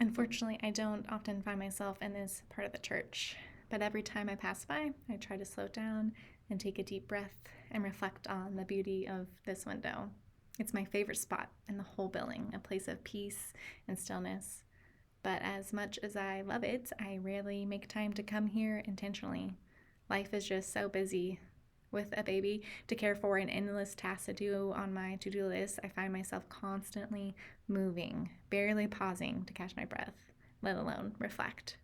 Unfortunately, I don't often find myself in this part of the church, but every time I pass by, I try to slow down and take a deep breath and reflect on the beauty of this window. It's my favorite spot in the whole building, a place of peace and stillness. But as much as I love it, I rarely make time to come here intentionally. Life is just so busy. With a baby to care for and endless tasks to do on my to-do list, I find myself constantly moving, barely pausing to catch my breath, let alone reflect.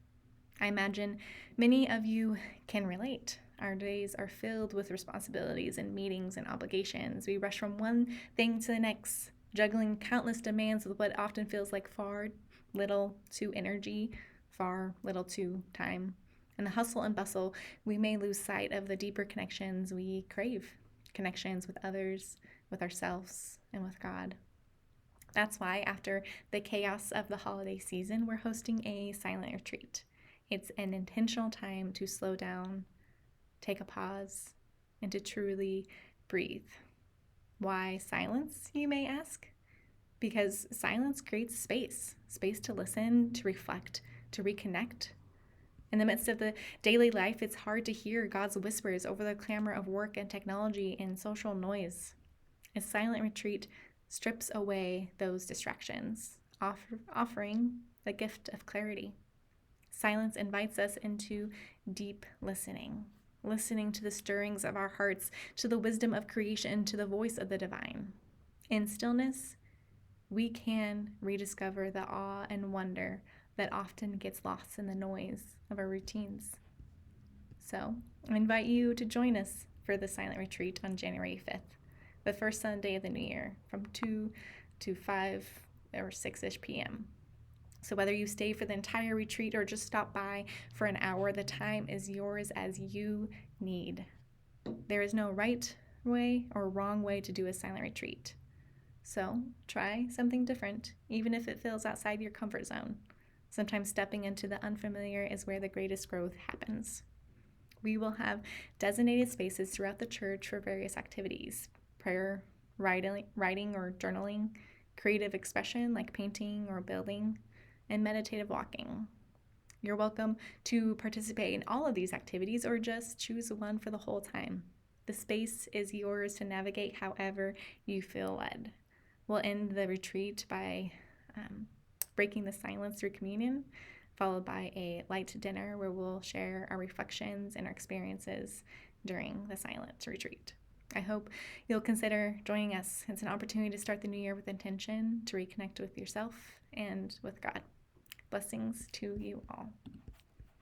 I imagine many of you can relate. Our days are filled with responsibilities and meetings and obligations. We rush from one thing to the next, juggling countless demands with what often feels like far little to energy, far little to time. In the hustle and bustle, we may lose sight of the deeper connections we crave, connections with others, with ourselves, and with God. That's why, after the chaos of the holiday season, we're hosting a silent retreat. It's an intentional time to slow down, take a pause, and to truly breathe. Why silence, you may ask? Because silence creates space to listen, to reflect, to reconnect. In the midst of the daily life, it's hard to hear God's whispers over the clamor of work and technology and social noise. A silent retreat strips away those distractions, offering the gift of clarity. Silence invites us into deep listening, listening to the stirrings of our hearts, to the wisdom of creation, to the voice of the divine. In stillness, we can rediscover the awe and wonder that often gets lost in the noise of our routines. So, I invite you to join us for the silent retreat on January 5th, the first Sunday of the new year, from 2 to 5 or 6-ish p.m. So whether you stay for the entire retreat or just stop by for an hour, the time is yours as you need. There is no right way or wrong way to do a silent retreat. So try something different, even if it feels outside your comfort zone. Sometimes stepping into the unfamiliar is where the greatest growth happens. We will have designated spaces throughout the church for various activities: prayer, writing or journaling, creative expression like painting or building, and meditative walking. You're welcome to participate in all of these activities or just choose one for the whole time. The space is yours to navigate however you feel led. We'll end the retreat by breaking the silence through communion, followed by a light dinner where we'll share our reflections and our experiences during the silent retreat. I hope you'll consider joining us. It's an opportunity to start the new year with intention, to reconnect with yourself and with God. Blessings to you all.